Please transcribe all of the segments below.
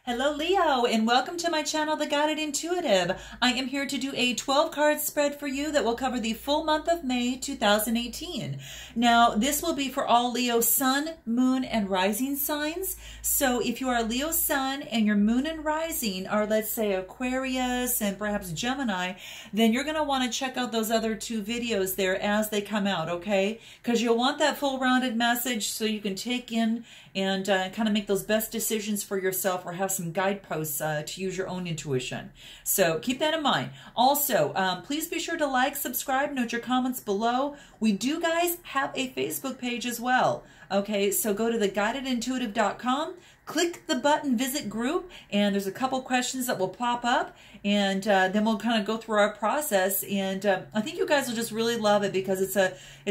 Hello Leo, and welcome to my channel, The Guided Intuitive. I am here to do a 12-card spread for you that will cover the full month of May 2018. Now, this will be for all Leo sun, moon, and rising signs. So if you are Leo sun and your moon and rising are, let's say, Aquarius and perhaps Gemini, then you're going to want to check out those other two videos there as they come out, okay? Because you'll want that full rounded message so you can take in and kind of make those best decisions for yourself, or have some guideposts to use your own intuition. So keep that in mind. Also, please be sure to like, subscribe, note your comments below. We do, guys, have a Facebook page as well. Okay, so go to theguidedintuitive.com, click the button Visit Group, and there's a couple questions that will pop up, and then we'll kind of go through our process. And I think you guys will just really love it because it's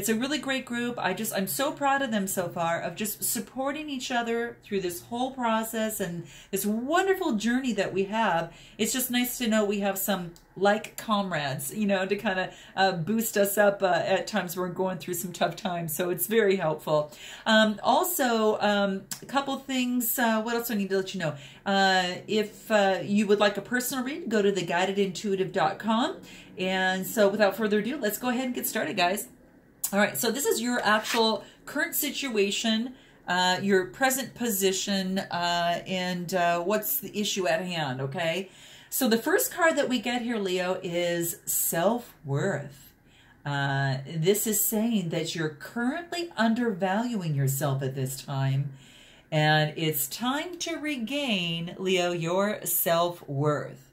a really great group. I'm so proud of them so far, of just supporting each other through this whole process and this wonderful journey that we have. It's just nice to know we have some like comrades, you know, to kind of boost us up at times we're going through some tough times. So it's very helpful. Also, a couple things. What else do I need to let you know? If you would like a personal read, go to theguidedintuitive.com. And so without further ado, let's go ahead and get started, guys. All right, so this is your actual current situation, your present position, and what's the issue at hand, okay? So the first card that we get here, Leo, is self-worth. This is saying that you're currently undervaluing yourself at this time, and it's time to regain, Leo, your self-worth.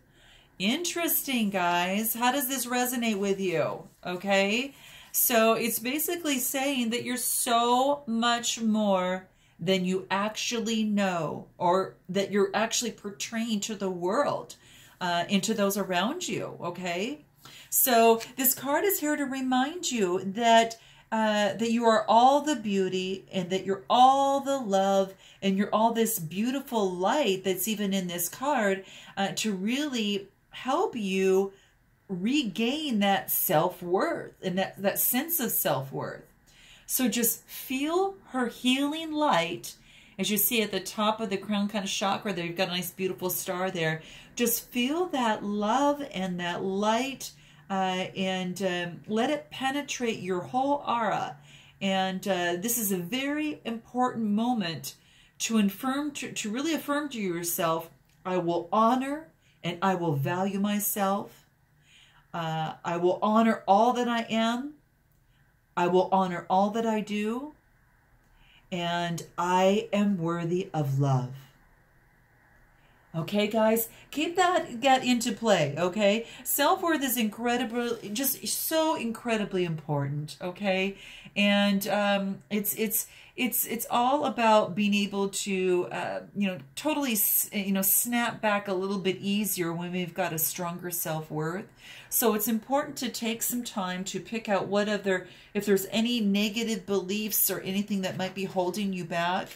Interesting, guys. How does this resonate with you? Okay, so it's basically saying that you're so much more than you actually know, or that you're actually portraying to the world, and to those around you, okay? So this card is here to remind you that that you are all the beauty, and that you're all the love, and you're all this beautiful light that's even in this card, to really help you regain that self-worth and that sense of self-worth. So just feel her healing light. As you see at the top of the crown kind of chakra there, you've got a nice beautiful star there. Just feel that love and that light, and let it penetrate your whole aura. And this is a very important moment to really affirm to yourself, I will honor and I will value myself. I will honor all that I am. I will honor all that I do. And I am worthy of love. Okay, guys, keep that into play, okay? Self-worth is incredibly, just so incredibly important, okay? And it's all about being able to, totally, snap back a little bit easier when we've got a stronger self-worth. So it's important to take some time to pick out if there's any negative beliefs or anything that might be holding you back,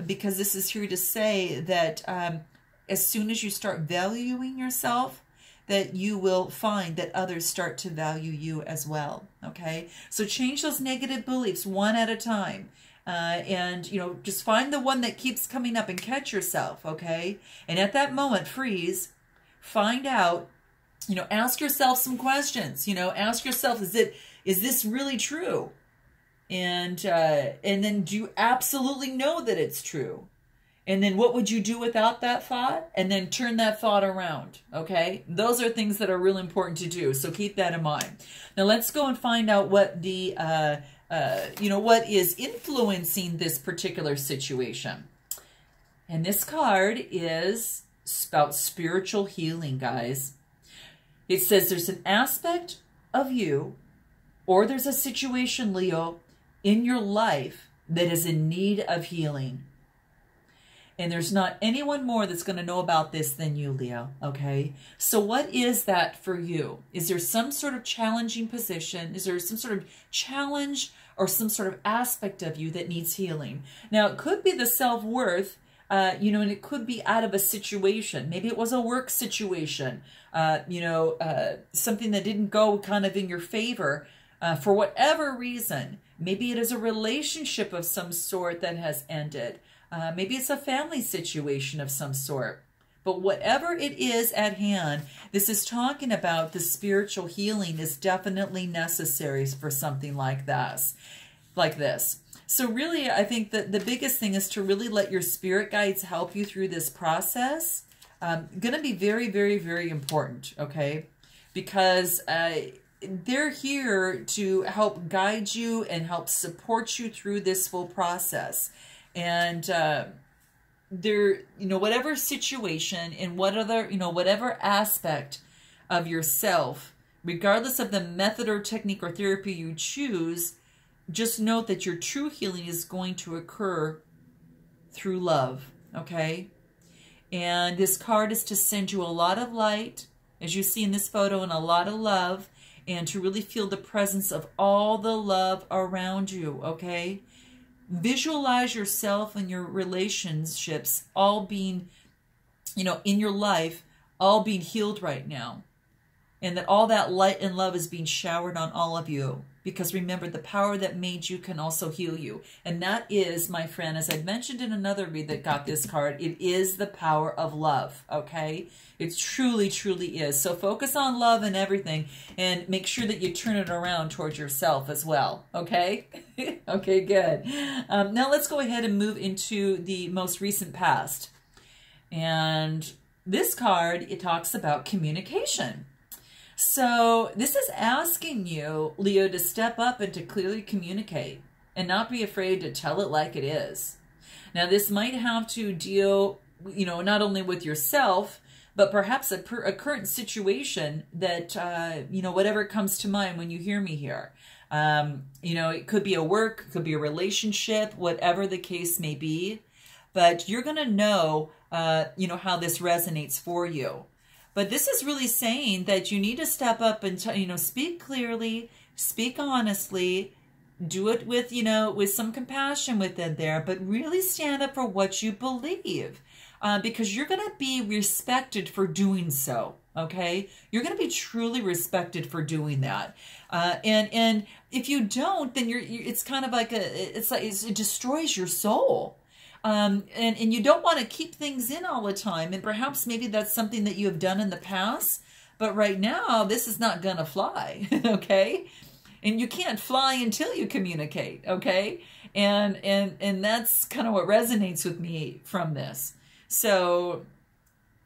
because this is here to say that as soon as you start valuing yourself, that you will find that others start to value you as well, okay? So change those negative beliefs one at a time. And, just find the one that keeps coming up and catch yourself, okay? And at that moment, freeze, find out, ask yourself some questions, ask yourself, is this really true? And then do you absolutely know that it's true? And then what would you do without that thought? And then turn that thought around, okay? Those are things that are really important to do, so keep that in mind. Now let's go and find out what the, what is influencing this particular situation. And this card is about spiritual healing, guys. It says there's an aspect of you, or there's a situation, Leo, in your life that is in need of healing. And there's not anyone more that's going to know about this than you, Leo, okay? So what is that for you? Is there some sort of challenging position? Is there some sort of challenge or some sort of aspect of you that needs healing? Now, it could be the self-worth, and it could be out of a situation. Maybe it was a work situation, something that didn't go kind of in your favor for whatever reason. Maybe it is a relationship of some sort that has ended. Maybe it's a family situation of some sort. But whatever it is at hand, this is talking about the spiritual healing is definitely necessary for something like this. So really, I think that the biggest thing is to really let your spirit guides help you through this process. Going to be very, very, very important, okay? Because they're here to help guide you and help support you through this full process. And they're, whatever situation and whatever aspect of yourself, regardless of the method or technique or therapy you choose, just note that your true healing is going to occur through love, okay? And this card is to send you a lot of light, as you see in this photo, and a lot of love, and to really feel the presence of all the love around you, okay? Visualize yourself and your relationships all being, in your life, all being healed right now. And that all that light and love is being showered on all of you. Because remember, the power that made you can also heal you. And that is, my friend, as I mentioned in another read that got this card, it is the power of love, okay? It truly, truly is. So focus on love and everything, and make sure that you turn it around towards yourself as well, okay? Okay, good. Now let's go ahead and move into the most recent past. And this card, it talks about communication. So this is asking you, Leo, to step up and to clearly communicate and not be afraid to tell it like it is. Now, this might have to deal, not only with yourself, but perhaps a current situation that, whatever comes to mind when you hear me here. It could be a work, it could be a relationship, whatever the case may be. But you're going to know, how this resonates for you. But this is really saying that you need to step up and, speak clearly, speak honestly, do it with, with some compassion within there, but really stand up for what you believe, because you're going to be respected for doing so. Okay. You're going to be truly respected for doing that. And if you don't, then it's kind of like it destroys your soul. And you don't want to keep things in all the time. And perhaps maybe that's something that you have done in the past. But right now, this is not going to fly, okay? And you can't fly until you communicate, okay? And that's kind of what resonates with me from this. So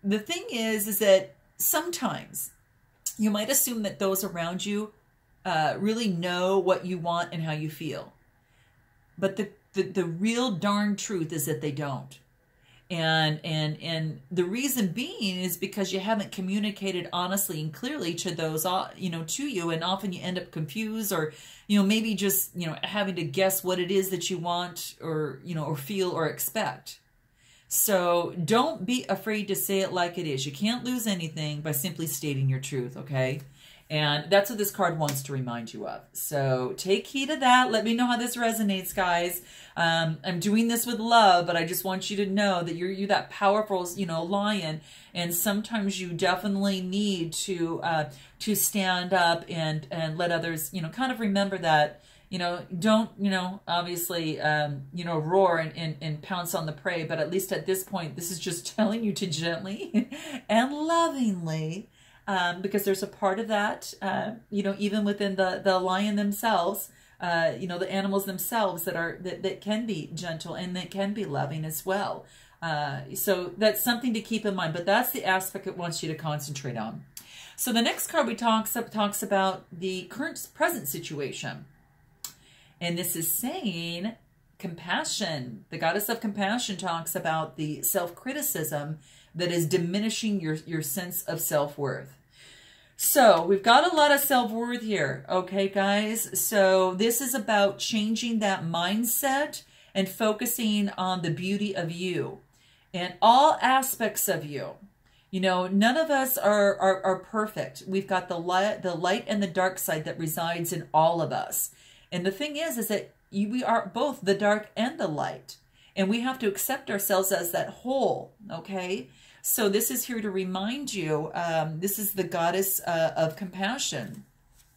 the thing is that sometimes you might assume that those around you really know what you want and how you feel. But the real darn truth is that they don't. And the reason being is because you haven't communicated honestly and clearly to those, to you. And often you end up confused or, maybe just, having to guess what it is that you want or, or feel or expect. So don't be afraid to say it like it is. You can't lose anything by simply stating your truth, okay? And that's what this card wants to remind you of. So take heed of that. Let me know how this resonates, guys. I'm doing this with love, but I just want you to know that you're that powerful, lion. And sometimes you definitely need to stand up and let others, kind of remember that, don't, obviously, roar and pounce on the prey. But at least at this point, this is just telling you to gently and lovingly, because there's a part of that, even within the lion themselves, the animals themselves that can be gentle and that can be loving as well. So that's something to keep in mind, but that's the aspect it wants you to concentrate on. So the next card we talks about the present situation. And this is saying compassion. The goddess of compassion talks about the self-criticism that is diminishing your sense of self-worth. So we've got a lot of self-worth here, okay, guys? So this is about changing that mindset and focusing on the beauty of you and all aspects of you. None of us are perfect. We've got the light and the dark side that resides in all of us. And the thing is that we are both the dark and the light. And we have to accept ourselves as that whole, okay? So this is here to remind you, this is the goddess of compassion.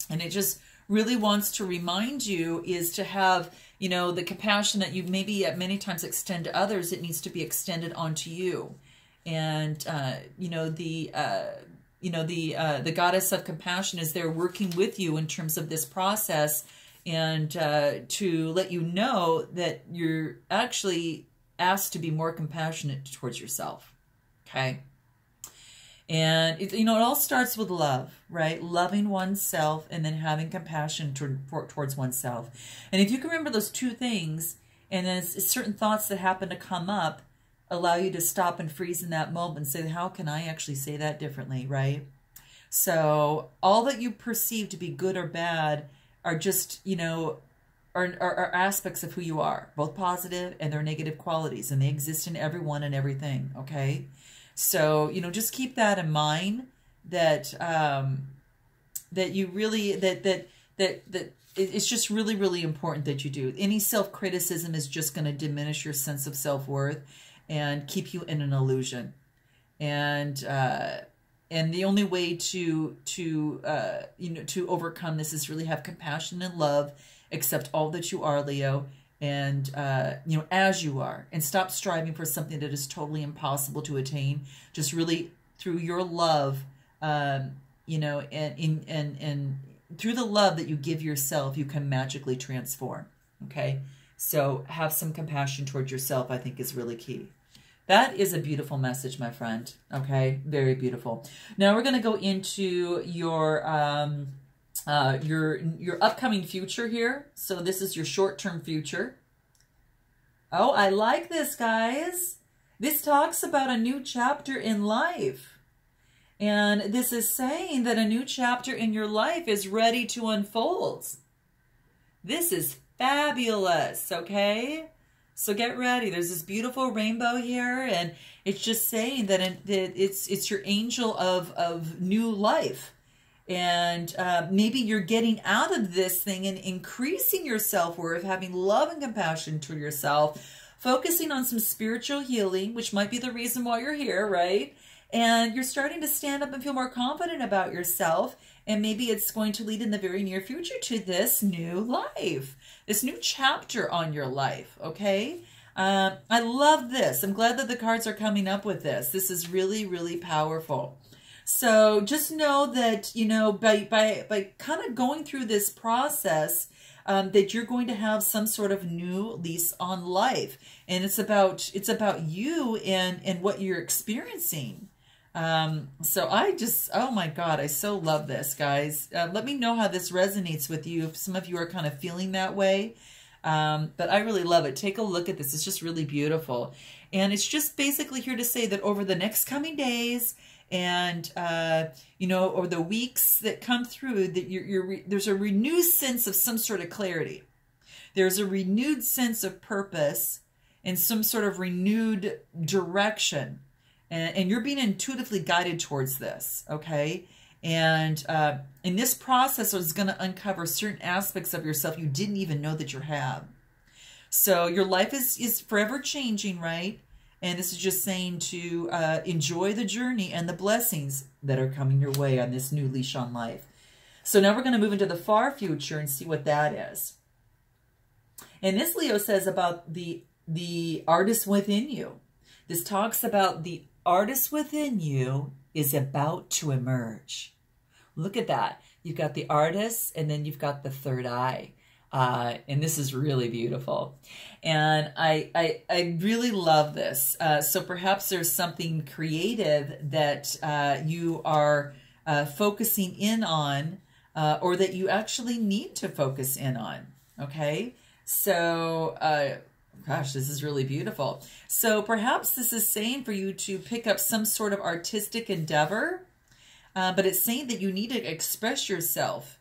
And it just really wants to remind you is to have, the compassion that you maybe at many times extend to others, it needs to be extended onto you. And the goddess of compassion is there working with you in terms of this process, and to let you know that you're actually asked to be more compassionate towards yourself. Okay. And it all starts with love, right? Loving oneself and then having compassion towards oneself. And if you can remember those two things, and then certain thoughts that happen to come up, allow you to stop and freeze in that moment and say, how can I actually say that differently, right? So all that you perceive to be good or bad are just, are aspects of who you are, both positive and their negative qualities, and they exist in everyone and everything, okay? So, just keep that in mind, that that you really, that it's just really, really important that you do. Any self-criticism is just going to diminish your sense of self-worth and keep you in an illusion. And the only way to overcome this is really have compassion and love, accept all that you are, Leo, and as you are, and stop striving for something that is totally impossible to attain. Just really through your love, and through the love that you give yourself, you can magically transform. Okay, so have some compassion towards yourself, I think, is really key. That is a beautiful message, my friend. Okay, very beautiful. Now we're going to go into your upcoming future here. So this is your short-term future. Oh, I like this, guys. This talks about a new chapter in life. And this is saying that a new chapter in your life is ready to unfold. This is fabulous, okay? So get ready. There's this beautiful rainbow here, and it's just saying that it's your angel of new life. And maybe you're getting out of this thing and increasing your self-worth, having love and compassion to yourself, focusing on some spiritual healing, which might be the reason why you're here, right? And you're starting to stand up and feel more confident about yourself. And maybe it's going to lead in the very near future to this new life, this new chapter on your life, okay? I love this. I'm glad that the cards are coming up with this. This is really, really powerful. So just know that, by kind of going through this process, that you're going to have some sort of new lease on life. And it's about you and what you're experiencing. So oh my God, I so love this, guys. Let me know how this resonates with you, if some of you are kind of feeling that way. But I really love it. Take a look at this. It's just really beautiful. And it's just basically here to say that over the next coming days, and or the weeks that come through, that there's a renewed sense of some sort of clarity. There's a renewed sense of purpose and some sort of renewed direction, and you're being intuitively guided towards this. Okay, and in this process is going to uncover certain aspects of yourself you didn't even know that you have. So your life is forever changing, right? And this is just saying to enjoy the journey and the blessings that are coming your way on this new leash on life. So now we're going to move into the far future and see what that is. And this, Leo, says about the artist within you. This talks about the artist within you is about to emerge. Look at that. You've got the artist, and then you've got the third eye. And this is really beautiful. And I really love this. So perhaps there's something creative that you are focusing in on, or that you actually need to focus in on. Okay? So, gosh, this is really beautiful. So perhaps this is saying for you to pick up some sort of artistic endeavor, but it's saying that you need to express yourself.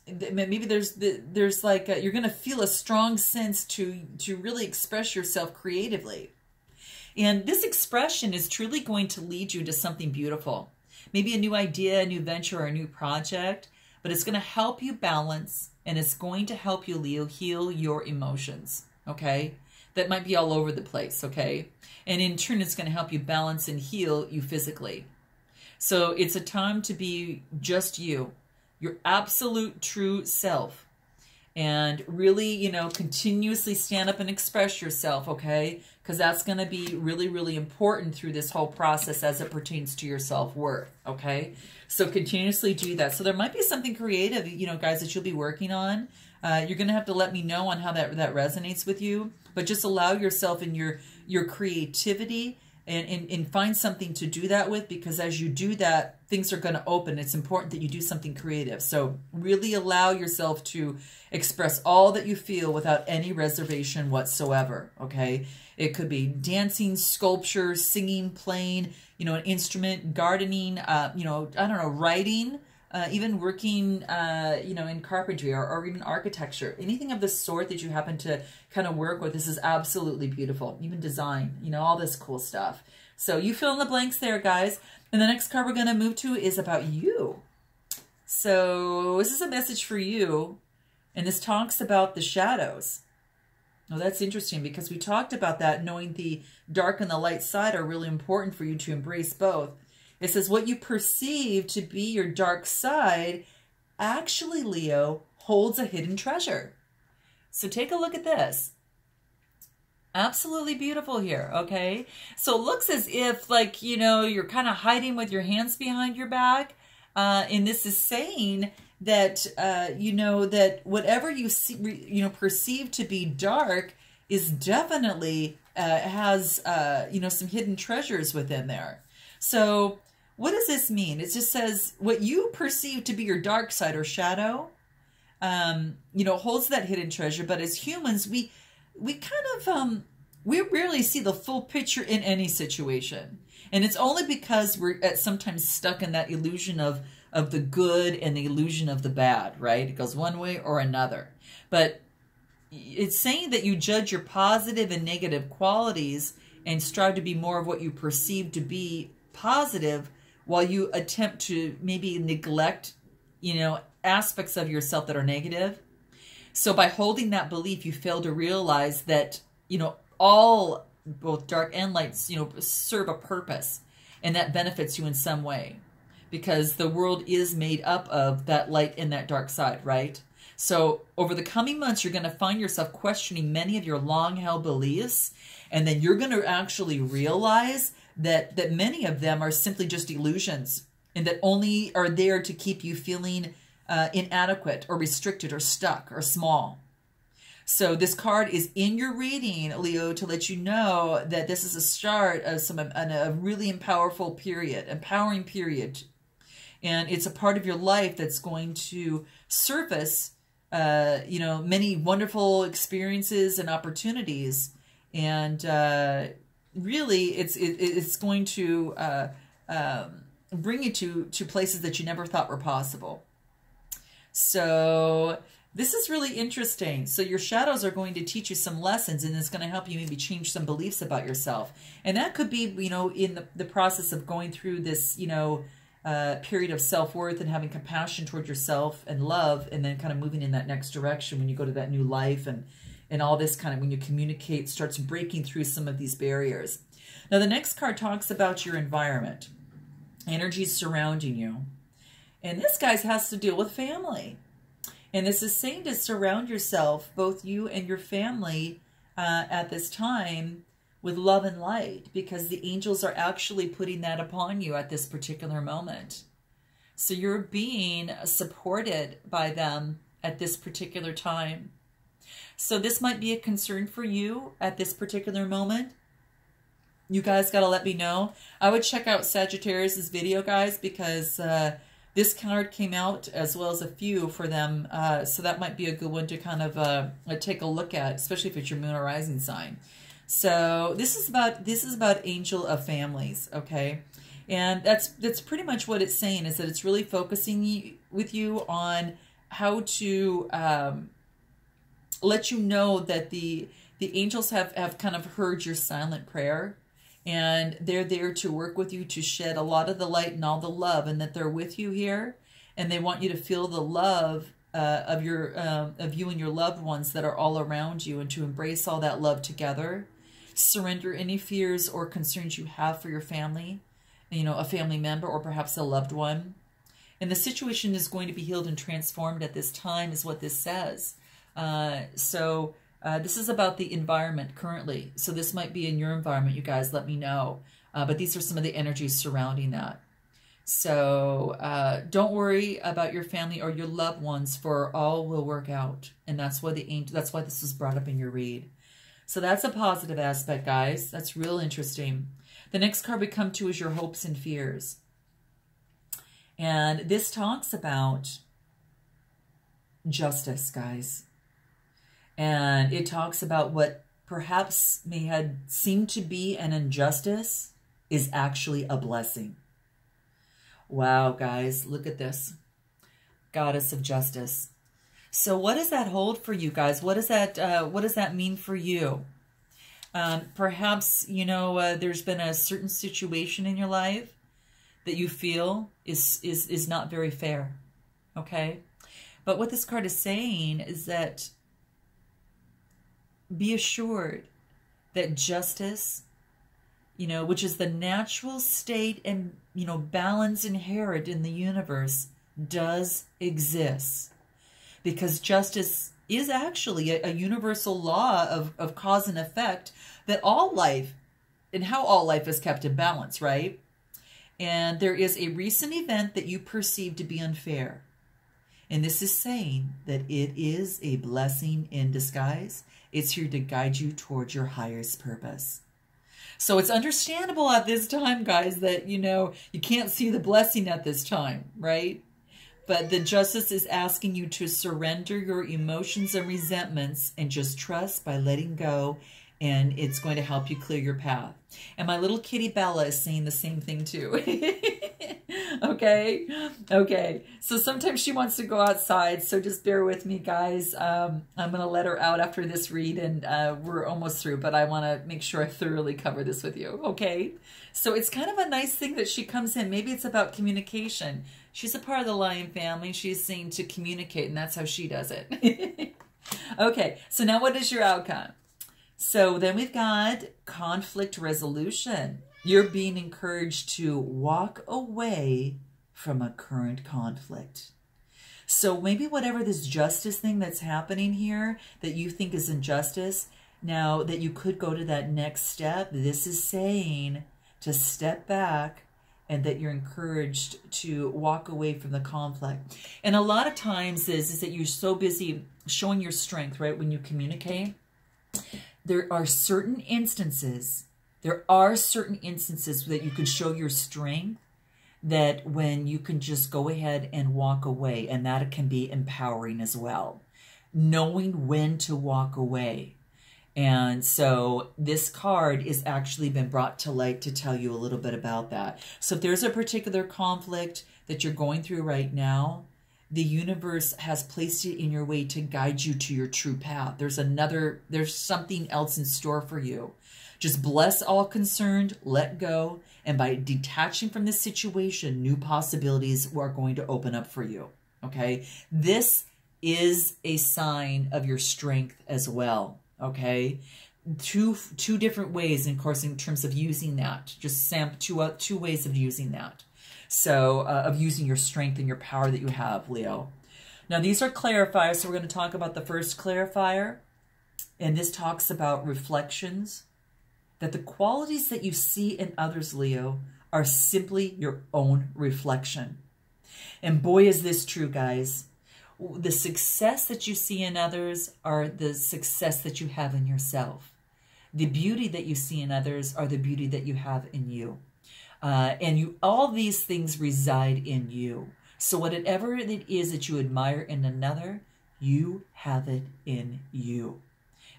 Maybe there's like you're going to feel a strong sense to really express yourself creatively. And this expression is truly going to lead you to something beautiful. Maybe a new idea, a new venture, or a new project, but it's going to help you balance, and it's going to help you, Leo, heal your emotions, okay? That might be all over the place, okay? And in turn, it's going to help you balance and heal you physically. So it's a time to be just you. Your absolute true self, and really, continuously stand up and express yourself, okay? because that's going to be really, really important through this whole process as it pertains to your self-worth, okay? So continuously do that. So there might be something creative, you know, guys, that you'll be working on. You're going to have to let me know on how that resonates with you, but just allow yourself in your creativity and find something to do that with, because as you do that, things are going to open. It's important that you do something creative. So really allow yourself to express all that you feel without any reservation whatsoever, okay? It could be dancing, sculpture, singing, playing, you know, an instrument, gardening, you know, I don't know, writing, even working, you know, in carpentry or even architecture. Anything of the sort that you happen to kind of work with, this is absolutely beautiful. Even design, you know, all this cool stuff. So you fill in the blanks there, guys. And the next card we're going to move to is about you. So this is a message for you. And this talks about the shadows. Well, that's interesting because we talked about that, knowing the dark and the light side are really important for you to embrace both. It says what you perceive to be your dark side actually, Leo, holds a hidden treasure. So take a look at this. Absolutely beautiful here, okay? So it looks as if, like, you know, you're kind of hiding with your hands behind your back. And this is saying that, you know, that whatever you see, you know, perceive to be dark is definitely has, you know, some hidden treasures within there. So what does this mean? It just says what you perceive to be your dark side or shadow, you know, holds that hidden treasure. But as humans, we kind of, we rarely see the full picture in any situation. And it's only because we're sometimes stuck in that illusion of the good and the illusion of the bad, right? It goes one way or another. But it's saying that you judge your positive and negative qualities and strive to be more of what you perceive to be positive, while you attempt to maybe neglect, you know, aspects of yourself that are negative. So by holding that belief, you fail to realize that, you know, all, both dark and lights, you know, serve a purpose, and that benefits you in some way, because the world is made up of that light and that dark side, right? So over the coming months, you're going to find yourself questioning many of your long-held beliefs, and then you're going to actually realize that many of them are simply just illusions, and that only are there to keep you feeling inadequate or restricted or stuck or small. So this card is in your reading, Leo, to let you know that this is a start of a really empowering period. And it's a part of your life that's going to surface, you know, many wonderful experiences and opportunities. And really, it's going to bring you to places that you never thought were possible. So this is really interesting. So your shadows are going to teach you some lessons, and it's going to help you maybe change some beliefs about yourself. And that could be, you know, in the process of going through this, you know, period of self-worth and having compassion toward yourself and love, and then kind of moving in that next direction when you go to that new life, and all this kind of, when you communicate, starts breaking through some of these barriers. Now the next card talks about your environment, energies surrounding you. And this, guys, has to deal with family. And this is saying to surround yourself, both you and your family, at this time with love and light, because the angels are actually putting that upon you at this particular moment. So you're being supported by them at this particular time. So this might be a concern for you at this particular moment. You guys got to let me know. I would check out Sagittarius's video, guys, because this card came out as well as a few for them. So that might be a good one to kind of take a look at, especially if it's your moon or rising sign. So this is about angel of families, okay? And that's pretty much what it's saying, is that it's really focusing with you on how to let you know that the angels have kind of heard your silent prayer, and they're there to work with you to shed a lot of the light and all the love, and that they're with you here, and they want you to feel the love of you and your loved ones that are all around you, and to embrace all that love together. Surrender any fears or concerns you have for your family, you know, a family member or perhaps a loved one. And the situation is going to be healed and transformed at this time, is what this says. So This is about the environment currently. So this might be in your environment, you guys, let me know. But these are some of the energies surrounding that. So don't worry about your family or your loved ones, for all will work out. And that's why that's why this was brought up in your read. So that's a positive aspect, guys. That's real interesting. The next card we come to is your hopes and fears. And this talks about justice, guys. And it talks about what perhaps may have seemed to be an injustice is actually a blessing. Wow, guys, look at this. Goddess of justice. So what does that hold for you guys? What does that mean for you? Perhaps, you know, there's been a certain situation in your life that you feel is not very fair. Okay? But what this card is saying is that be assured that justice, you know, which is the natural state and, you know, balance inherent in the universe, does exist. Because justice is actually a universal law of cause and effect, that all life, and how all life is kept in balance, right? And there is a recent event that you perceive to be unfair. And this is saying that it is a blessing in disguise. It's here to guide you towards your highest purpose. So it's understandable at this time, guys, that, you know, you can't see the blessing at this time, right? But the justice is asking you to surrender your emotions and resentments and just trust by letting go, and it's going to help you clear your path. And my little kitty Bella is saying the same thing too. Okay? Okay. So sometimes she wants to go outside, so just bear with me, guys. I'm going to let her out after this read, and we're almost through, but I want to make sure I thoroughly cover this with you. Okay? So it's kind of a nice thing that she comes in. Maybe it's about communication. She's a part of the lion family. She's seen to communicate, and that's how she does it. Okay, so now what is your outcome? So then we've got conflict resolution. You're being encouraged to walk away from a current conflict. So maybe whatever this justice thing that's happening here that you think is injustice, now that you could go to that next step, this is saying to step back, and that you're encouraged to walk away from the conflict. And a lot of times is that you're so busy showing your strength, right? When you communicate, there are certain instances that you can show your strength, that when you can just go ahead and walk away, and that can be empowering as well. Knowing when to walk away. And so this card is actually been brought to light to tell you a little bit about that. So if there's a particular conflict that you're going through right now, the universe has placed it in your way to guide you to your true path. There's something else in store for you. Just bless all concerned, let go, and by detaching from this situation, new possibilities are going to open up for you. Okay? This is a sign of your strength as well. Okay, two different ways, and of course, in terms of using that, just two ways of using that. So, of using your strength and your power that you have, Leo. Now, these are clarifiers, so we're going to talk about the first clarifier, and this talks about reflections, that the qualities that you see in others, Leo, are simply your own reflection. And boy, is this true, guys. The success that you see in others are the success that you have in yourself. The beauty that you see in others are the beauty that you have in you. And all these things reside in you. So whatever it is that you admire in another, you have it in you.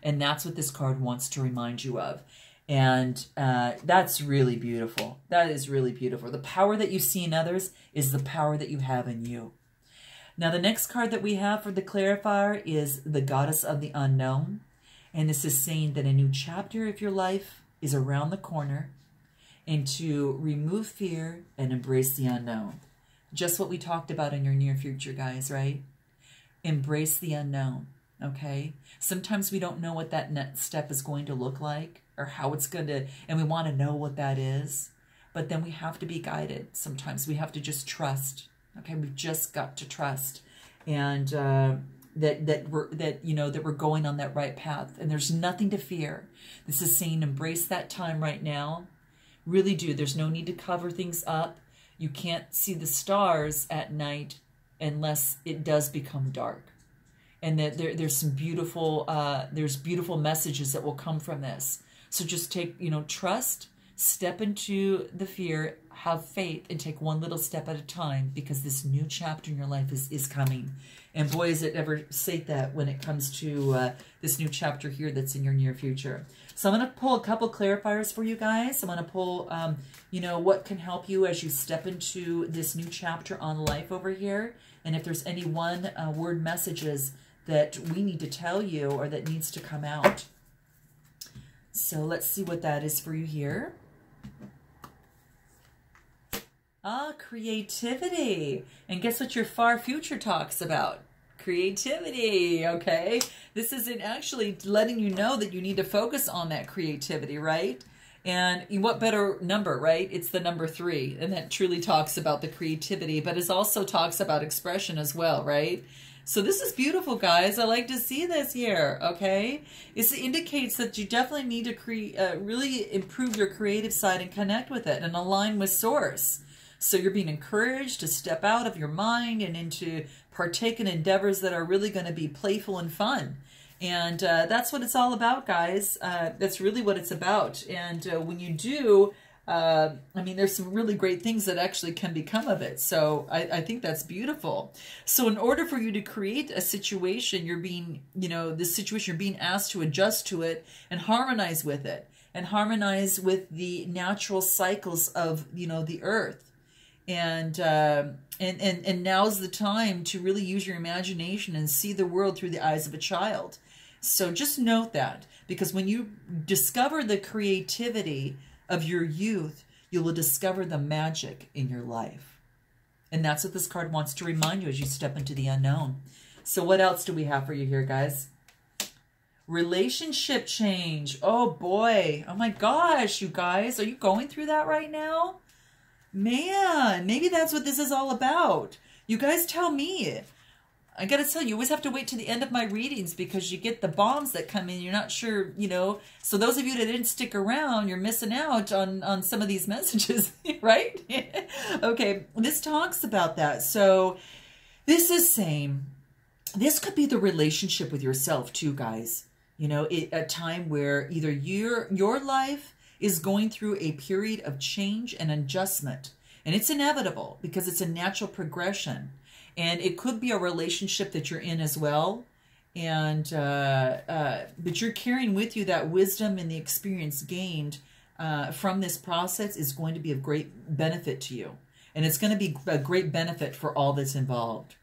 And that's what this card wants to remind you of. And that's really beautiful. That is really beautiful. The power that you see in others is the power that you have in you. Now, the next card that we have for the clarifier is the Goddess of the Unknown. And this is saying that a new chapter of your life is around the corner, and to remove fear and embrace the unknown. Just what we talked about in your near future, guys, right? Embrace the unknown, okay? Sometimes we don't know what that next step is going to look like, or how it's going to, and we want to know what that is. But then we have to be guided. Sometimes we have to just trust. Okay, we've just got to trust. And that we're going on that right path, and there's nothing to fear. This is saying embrace that time right now. Really do. There's no need to cover things up. You can't see the stars at night unless it does become dark. And that there's some beautiful beautiful messages that will come from this. So just take, trust, step into the fear, have faith, and take one little step at a time, because this new chapter in your life is coming. And boy, is it ever say that when it comes to this new chapter here that's in your near future. So I'm going to pull a couple clarifiers for you guys. I'm going to pull, what can help you as you step into this new chapter on life over here. And if there's any one word messages that we need to tell you or that needs to come out. So let's see what that is for you here. Creativity. And guess what your far future talks about? Creativity, okay? This isn't actually letting you know that you need to focus on that creativity, right? And what better number, right? It's the number 3, and that truly talks about the creativity, but it also talks about expression as well, right? So this is beautiful, guys. I like to see this here, okay? It indicates that you definitely need to really improve your creative side and connect with it and align with source. So you're being encouraged to step out of your mind and into partake in endeavors that are really going to be playful and fun. And that's what it's all about, guys. That's really what it's about. And when you do, there's some really great things that actually can become of it. So I think that's beautiful. So in order for you to create a situation, you're being, this situation, you're being asked to adjust to it and harmonize with it, and harmonize with the natural cycles of, the earth. And now's the time to really use your imagination and see the world through the eyes of a child. So just note that, because when you discover the creativity of your youth, you will discover the magic in your life. And that's what this card wants to remind you as you step into the unknown. So what else do we have for you here, guys? Relationship change. Oh boy. Oh my gosh, you guys. Are you going through that right now? Man, maybe that's what this is all about. You guys tell me. I gotta tell you, you always have to wait to the end of my readings, because you get the bombs that come in. You're not sure, So those of you that didn't stick around, you're missing out on some of these messages, right? Okay, this talks about that. So this is saying, this could be the relationship with yourself too, guys. A time where either your life is going through a period of change and adjustment. And it's inevitable, because it's a natural progression. And it could be a relationship that you're in as well. And but you're carrying with you that wisdom, and the experience gained from this process is going to be of great benefit to you. And it's going to be a great benefit for all that's involved.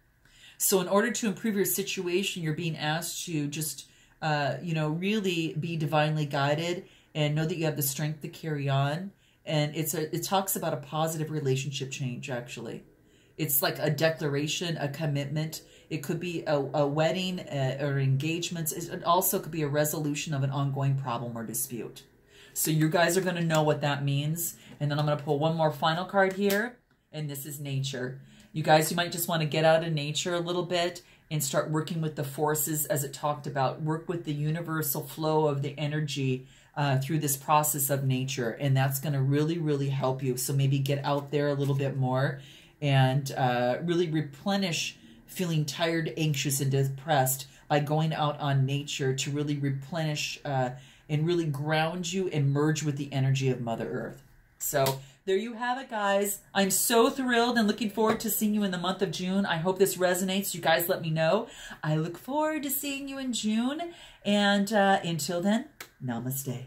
So in order to improve your situation, you're being asked to just, really be divinely guided and know that you have the strength to carry on. And it talks about a positive relationship change, actually. It's like a declaration, a commitment. It could be a wedding or engagements. It also could be a resolution of an ongoing problem or dispute. So you guys are going to know what that means. And then I'm going to pull one more final card here. And this is nature. You guys, you might just want to get out of nature a little bit and start working with the forces, as it talked about. Work with the universal flow of the energy through this process of nature. And that's going to really, really help you. So maybe get out there a little bit more and really replenish feeling tired, anxious, and depressed by going out on nature to really replenish and really ground you and merge with the energy of Mother Earth. So there you have it, guys. I'm so thrilled and looking forward to seeing you in the month of June. I hope this resonates. You guys let me know. I look forward to seeing you in June. And until then, namaste.